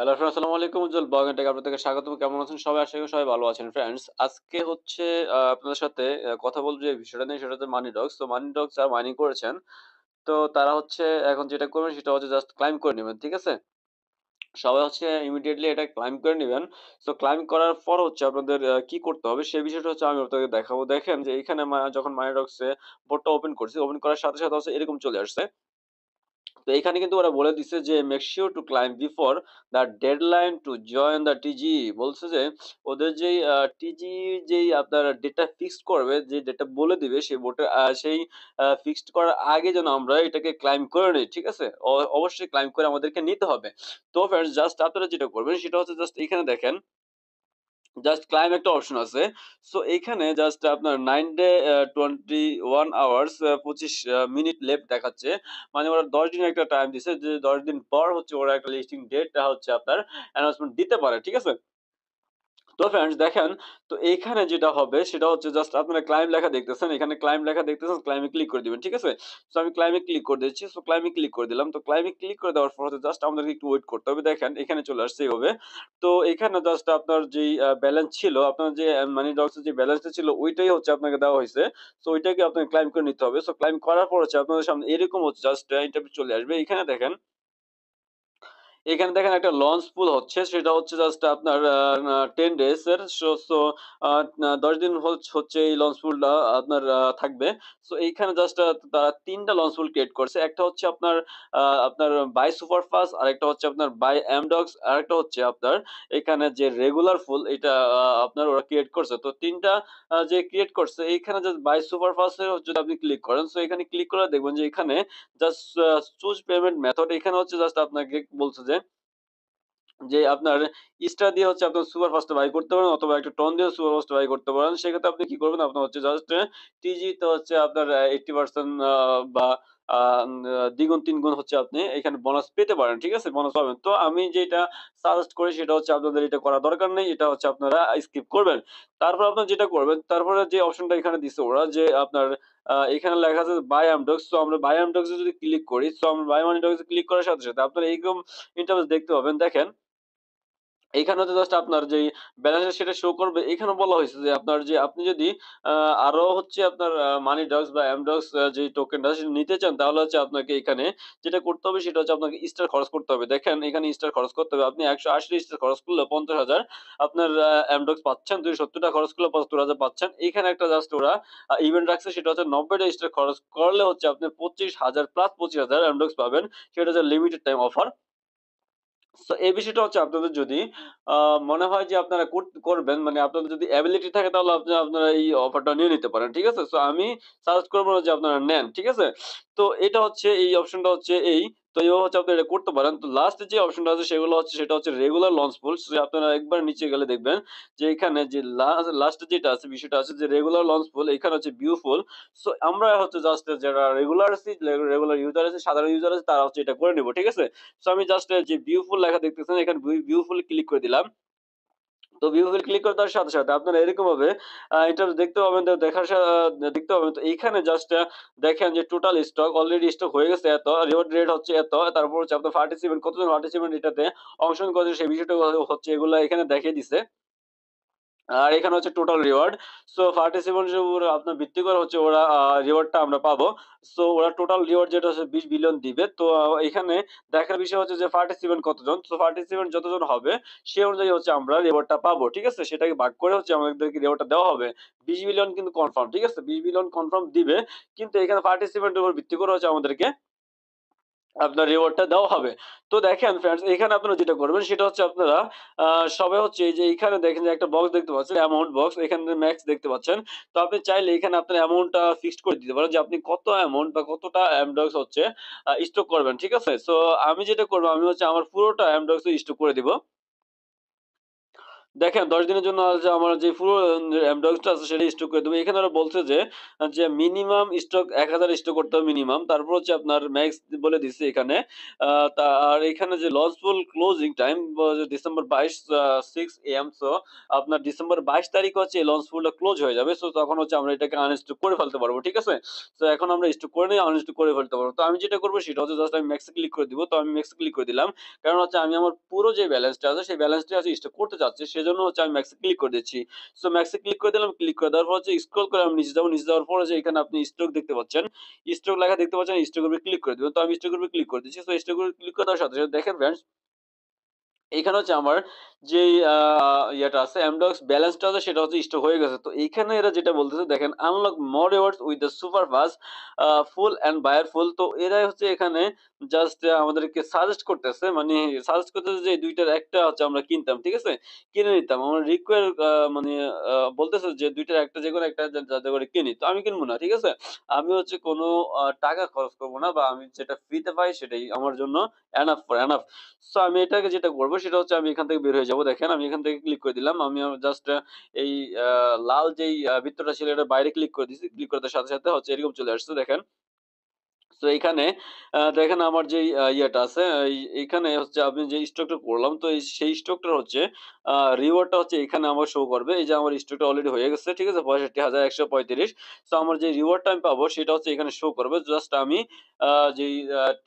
Hello friends, আসসালামু আলাইকুম। উজ্জ্বল blog and take আপনাদেরকে স্বাগতম। কেমন আছেন সবাই? আশা করি সবাই ভালো আছেন ফ্রেন্ডস। আজকে হচ্ছে আপনাদের সাথে কথা বলব যে বিষয়টা নিয়ে, সেটা হচ্ছে মানি ডগস। তো মানি ডগস যারা মাইনিং করেছেন, তো তারা হচ্ছে এখন যেটা করবেন সেটা হচ্ছে জাস্ট ক্লাইম করে নিবেন। ঠিক আছে? সবাই হচ্ছে ইমিডিয়েটলি এটা ক্লাইম করে নিবেন। সো ক্লাইম করার পর হচ্ছে আপনাদের কি করতে হবে সেই বিষয়টা হচ্ছে আমি আপনাদের দেখাবো। দেখেন যে এখানে যখন মানি ডগস এ বোটটা ওপেন করছি, ওপেন করার সাথে, সাথে হচ্ছে এরকম চলে আসছে। তো এখানে কিন্তু ওরা বলে দিছে যে make sure to climb before the deadline to join the টিজি। বলছে যে ওদের যেই টিজি যেই আপনার ডেটটা ফিক্সড করবে, যে ডেটটা বলে দিবে সেই বোটে সেই ফিক্সড করার আগে যেন আমরা এটাকে ক্লাইম্ব করে নেই। ঠিক আছে? অবশ্যই ক্লাইম্ব করে আমাদেরকে নিতে হবে। তো ফ্রেন্ডস, জাস্ট আপনারা যেটা করবেন সেটা হচ্ছে জাস্ট এখানে দেখেন, জাস্ট ক্লাইম একটা অপশন আছে। সো এইখানে জাস্ট আপনার 9 ডে 21 আওয়ার্স 25 মিনিট লেফট দেখাচ্ছে। মানে ওরা ১০ দিনের একটা টাইম দিছে, যে ১০ দিন পর হচ্ছে ওরা একটা লিস্টিং ডেটটা হচ্ছে আপনার অ্যানাউন্সমেন্ট দিতে পারে। ঠিক আছে? তো ফ্রেন্ডস দেখেন, তো এইখানে যেটা হবে সেটা হচ্ছে জাস্ট আপনারা ক্লাইম লেখা দেখতেছেন। এখানে ক্লাইম লেখা দেখতেছেন, ক্লাইম এ ক্লিক করে দিবেন। ঠিক আছে? সো আমি ক্লাইম এ ক্লিক করে দিচ্ছি। সো ক্লাইম এ ক্লিক করে দিলাম। তো ক্লাইম এ ক্লিক করে দেওয়ার পর হচ্ছে জাস্ট আমাদেরকে একটু ওয়েট করতে হবে। দেখেন এখানে চলে আসছে এভাবে। তো এখানে জাস্ট আপনার যেই ব্যালেন্স ছিল, আপনার যে মানি ডগস এর যে ব্যালেন্সটা ছিল ওইটাই হচ্ছে আপনাকে দেওয়া হইছে। সো ওইটাকে আপনাকে ক্লাইম করে নিতে হবে। সো ক্লাইম করার পর হচ্ছে আপনাদের সামনে এরকম হচ্ছে জাস্ট ইন্টারফেস চলে আসবে। এখানে দেখেন, এখানে দেখেন একটা লঞ্চ পুল হচ্ছে। সেটা হচ্ছে জাস্ট আপনার 10 ডেজ এর। সো আ না ১০ দিন হচ্ছে এই লঞ্চ পুলটা আপনার থাকবে। সো এইখানে জাস্ট তারা ৩ টা লঞ্চ পুল ক্রিয়েট করছে। একটা হচ্ছে আপনার বাই সুপারফাস্ট, আরেকটা হচ্ছে আপনার বাই এমডক্স, আরেকটা হচ্ছে আপনার এখানে যে রেগুলার ফুল, এটা আপনার ওরা ক্রিয়েট করছে। তো ৩ টা যে ক্রিয়েট করছে, এইখানে জাস্ট বাই সুপারফাস্ট এ যদি আপনি ক্লিক করেন, সো এখানে ক্লিক করলে দেখবেন যে এখানে জাস্ট চুজ পেমেন্ট মেথড, এখানে হচ্ছে জাস্ট আপনাকে বলছে যে আপনার ইস্টা দিয়ে হচ্ছে আপনার সুপার ফাস্ট বাই করতে পারেন, অথবা একটা টন দিয়েও সুপার ফাস্ট বাই করতে পারেন। সেক্ষেত্রে আপনি কি করবেন? আপনার হচ্ছে জাস্ট টিজি তে হচ্ছে আপনার 80% বা দ্বিগুণ, তিনগুণ হচ্ছে আপনি এখানে বোনাস পেতে পারেন। ঠিক আছে? বোনাস পাবেন। তো আমি যেটা সাজেস্ট করি সেটা হচ্ছে আপনাদের এটা করা দরকার নেই। এটা হচ্ছে আপনারা স্কিপ করবেন। তারপর আপনারা যেটা করবেন, তারপরে যে অপশনটা এখানে দিছে ওরা, যে আপনার এখানে লেখা আছে বাই আমডক্স। সো আমরা বাই আমডক্স এ যদি ক্লিক করি, সো আমরা বাই মানি ডক্স এ ক্লিক করার সাথে, সাথে আপনারা এরকম ইন্টারফেস দেখতে পাবেন। দেখেন এইখানে হচ্ছে জাস্ট আপনার যেই ব্যালেন্স সেটা শো করবে। এখানে বলা হয়েছে যে আপনার যে আপনি যদি আ আরো হচ্ছে আপনার মানি ডগস বা এমডগস যে টোকেনটা সেটা নিতে চান, তাহলে হচ্ছে আপনাকে এখানে যেটা করতে হবে সেটা হচ্ছে আপনাকে স্টার খরচ করতে হবে। দেখেন এখানে স্টার খরচ করতে হবে। আপনি ১৮০ স্টার খরচ করলে ৫০,০০০ আপনার এমডগস পাচ্ছেন। ২৭০ টাকা খরচ করলে ৭৫,০০০ পাচ্ছেন। এখানে একটা জাস্ট ওরা ইভেন্ট রাখছে, সেটা হচ্ছে ৯০ টা স্টার খরচ করলে হচ্ছে আপনি ২৫,০০০ প্লাস ২৫,০০০ এমডগস পাবেন। সেটা হচ্ছে লিমিটেড টাইম অফার। সো এই বিষয়টা হচ্ছে আপনাদের যদি আ মনে হয় যে আপনারা করবেন, মানে আপনাদের যদি এবিলিটি থাকে, তাহলে আপনারা এই অফারটা নিয়ে নিতে পারেন। ঠিক আছে? সো আমি সাজেস্ট করব না যে আপনারা নেন। ঠিক আছে? তো এটা হচ্ছে এই অপশনটা হচ্ছে এই। তো এইভাবে হচ্ছে আপনারা এটা করতে পারেন। তো লাস্ট যে অপশনটা আছে সেটা হচ্ছে রেগুলার লঞ্চ পুল। সো আপনারা একবার নিচে গেলে দেখবেন যে এখানে যে লাস্টে যেটা আছে, বিষয়টা আছে যে রেগুলার লঞ্চ পুল, এখানে হচ্ছে ভিউ ফুল। সো আমরা হচ্ছে জাস্ট যারা রেগুলার আছি, রেগুলার ইউজার আছে, সাধারণ ইউজার আছে, তারা হচ্ছে এটা করে নিব। ঠিক আছে? সো আমি জাস্ট যে বিউফুল লেখা দেখতেছেন, এখানে বিউফুল ক্লিক করে দিলাম। তো বিউফুল ক্লিক করে দেওয়ার সাথে, সাথে আপনারা এরকমভাবে ইন্টারফেস দেখতে পাবেন। তো দেখার দেখতে পাবেন। তো এইখানে জাস্ট দেখেন যে টোটাল স্টক অলরেডি স্টক হয়ে গেছে এত, রিওয়ার্ড রেট হচ্ছে এত। তারপর হচ্ছে আপনার পার্টিসিপেন্ট কতজন পার্টিসিপেন্ট এটাতে অংশগ্রহণ করেছে সেই বিষয়টা হচ্ছে এগুলা এখানে দেখিয়ে দিছে। আর এখানে হচ্ছে টোটাল রিওয়ার্ড। সো পার্টিসিপেন্ট এর উপর আপনার ভিত্তি করে হচ্ছে ওরা রিওয়ার্ডটা আমরা পাবো। সো ওরা টোটাল রিওয়ার্ড যেটা হচ্ছে ২০ বিলিয়ন দিবে। তো এখানে দেখার বিষয় হচ্ছে যে পার্টিসিপেন্ট কতজন। সো পার্টিসিপেন্ট যতজন হবে সে অনুযায়ী হচ্ছে আমরা রিওয়ার্ডটা পাবো। ঠিক আছে? সেটাকে ভাগ করে হচ্ছে আমাদেরকে রিওয়ার্ডটা দেওয়া হবে। ২০ বিলিয়ন কিন্তু কনফার্ম। ঠিক আছে? ২০ বিলিয়ন কনফার্ম দিবে। কিন্তু এখানে পার্টিসিপেন্ট এর উপর ভিত্তি করে হচ্ছে আমাদেরকে আপনার রিওয়ার্ডটা দেওয়া হবে। তো দেখেন ফ্রেন্ডস, এখানে আপনারা যেটা করবেন সেটা হচ্ছে আপনারা আ সবাই হচ্ছে এই যে এখানে দেখেন যে একটা বক্স দেখতে পাচ্ছেন, অ্যামাউন্ট বক্স, এখানে ম্যাক্স দেখতে পাচ্ছেন। তো আপনি চাইলে এখানে আপনার অ্যামাউন্টটা ফিক্সড করে দিতে পারেন যে আপনি কত অ্যামাউন্ট বা কতটা এমডক্স হচ্ছে স্টক করবেন। ঠিক আছে? সো আমি যেটা করব, আমি হচ্ছে আমার পুরোটা এমডক্স স্টক করে দিব। দেখেন ১০ দিনের জন্য যে আমার যে পুরো এমডক্সটা আছে সেটা স্টক করে দেব। এখানে ওরা বলছে যে মিনিমাম স্টক ১,০০০ স্টক করতে হবে মিনিমাম। তারপর হচ্ছে আপনার ম্যাক্স বলে দিছে এখানে। আ আর এখানে যে launchpool closing time December ২২ 6 AM so আপনার ডিসেম্বর ২২ তারিখ হচ্ছে এই লঞ্চফুলটা ক্লোজ হয়ে যাবে। সো তখন হচ্ছে আমরা এটাকে আনস্টক করে ফেলতে পারবো। ঠিক আছে? সো এখন আমরা স্টক করে নিয়ে আনস্টক করে ফেলতে পারবো। তো আমি যেটা করব সেটা হচ্ছে জাস্ট আমি ম্যাক্স এ ক্লিক করে দিব। তো আমি ম্যাক্স এ ক্লিক করে দিলাম। কারণ হচ্ছে আমি আমার পুরো যে ব্যালেন্সটা আছে সেই ব্যালেন্সটা হচ্ছে স্টক করতে চাচ্ছি। সেজন্য হচ্ছে আমি ম্যাক্স এ ক্লিক করে দিচ্ছি। সো ম্যাক্স এ ক্লিক করে দিলাম। ক্লিক করে দেওয়ার পর হচ্ছে স্ক্রল করে আমি নিচে যাবো। নিচে যাওয়ার পরে যে এখানে আপনি স্টক দেখতে পাচ্ছেন। স্টক লেখা দেখতে পাচ্ছেন। স্টক এর উপরে ক্লিক করে দিবেন। তো আমি স্টক এর উপরে ক্লিক করে দিচ্ছি। সো স্টক এর উপরে ক্লিক করে দেওয়ার সাথে, সাথে দেখেন ফ্রেন্ডস এইখানে হচ্ছে আমার যেই ইয়েটা আছে Amdocs ব্যালেন্সটা আছে সেটা হচ্ছে স্টক হয়ে গেছে। তো এইখানে এরা যেটা বলতেছে দেখেন unlock more rewards with the super fast pool and buyer pool. তো এরাই হচ্ছে এখানে জাস্ট আমাদেরকে সাজেস্ট করতেছে মানে সাজেস্ট করতেছে যে এই ২ টার একটা হচ্ছে আমরা কিনতাম। ঠিক আছে? কিনে নিতাম। আমার মানে বলতেছে যে ২ টার একটা যেকোনো একটা যাতে করে কিনি। তো আমি কিনব না। ঠিক আছে? আমি হচ্ছে কোনো টাকা খরচ করব না বা আমি যেটা ফ্রিতে পাই সেটাই আমার জন্য এনাফ। সো আমি এটাকে যেটা করব সেটা হচ্ছে আমি এখান থেকে বের হয়ে যাবো। দেখেন আমি এখান থেকে ক্লিক করে দিলাম। আমি জাস্ট এই আ লাল যেই বৃত্তটা ছিল এটার বাইরে ক্লিক করে দিছি। ক্লিক করে দেওয়ার সাথে, সাথে হচ্ছে এরকম চলে আসছে দেখেন। তো এইখানে দেখেন আমার যেই ইয়েটা আছে এইখানে হচ্ছে আমি যে স্টকটা করলাম তো সেই স্টকটার হচ্ছে আ রিওয়ার্ডটা হচ্ছে এখানে আমার শো করবে। এই যে আমার স্টকটা অলরেডি হয়ে গেছে। ঠিক আছে? ৬৫,১৩৫। সো আমার যে রিওয়ার্ডটা আমি পাবো সেটা হচ্ছে এখানে শো করবে। জাস্ট আমি আ যেই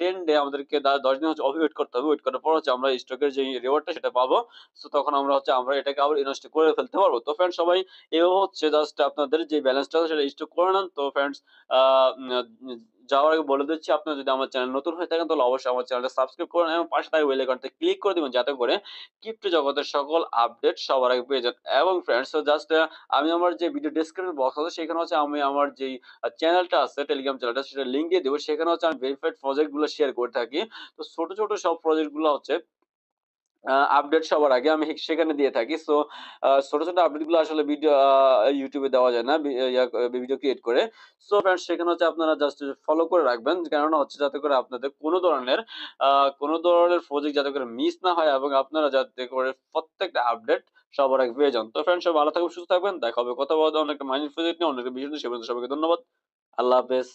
10 ডে আমাদেরকে ১০ দিন হচ্ছে ওয়েট করতে হবে। ওয়েট করার পর হচ্ছে আমরা স্টকের যেই রিওয়ার্ডটা সেটা পাবো। সো তখন আমরা এটাকে আবার ইনভেস্ট করে ফেলতে পারবো। তো ফ্রেন্ডস সবাই এভাবে হচ্ছে জাস্ট আপনাদের যে ব্যালেন্সটা আছে সেটা স্টক করে নেন। তো ফ্রেন্ডস আ উম যাওয়ার আগে বলে দিচ্ছি আপনারা যদি আমার চ্যানেল নতুন হয়ে থাকেন তাহলে অবশ্যই আমার চ্যানেলটা সাবস্ক্রাইব করে নেন এবং পাশে থাকা বেল আইকনটা ক্লিক করে দিবেন যাতে করে ক্রিপ্টো জগতের সকল আপডেট সবার আগে পেয়ে যান। এবং ফ্রেন্ডস জাস্ট আমি আমার যে ভিডিও ডেসক্রিপশন বক্স আছে সেখানে হচ্ছে আমি আমার যেই চ্যানেলটা আছে টেলিগ্রাম চ্যানেলটা সেটা লিংক দিয়ে দেব। সেখানে হচ্ছে আমি ভেরিফাইড প্রজেক্ট গুলো শেয়ার করে থাকি। তো ছোট, ছোট সব প্রজেক্ট গুলো হচ্ছে আপডেট সবার আগে আমি সেখানে দিয়ে থাকি। সো ছোট, ছোট আপডেট গুলো আসলে ভিডিও YouTube এ দেওয়া যায় না। ভিডিও ক্রিয়েট করে। সো ফ্রেন্ডস সেখানে হচ্ছে আপনারা জাস্ট ফলো করে রাখবেন। কেননা হচ্ছে যাতে করে আপনাদের আ কোন ধরনের প্রজেক্ট যাতে করে মিস না হয় এবং আপনারা যাতে করে প্রত্যেকটা আপডেট সবার আগে পেয়ে যান। তো ফ্রেন্ডস সবাই ভালো থাকবেন, সুস্থ থাকবেন। দেখা হবে কথা বলতে অন্য একটা মাইন্ড প্রজেক্ট নিয়ে অন্য একটা বিষয় নিয়ে সে পর্যন্ত সবাইকে ধন্যবাদ। আল্লাহ হাফেজ।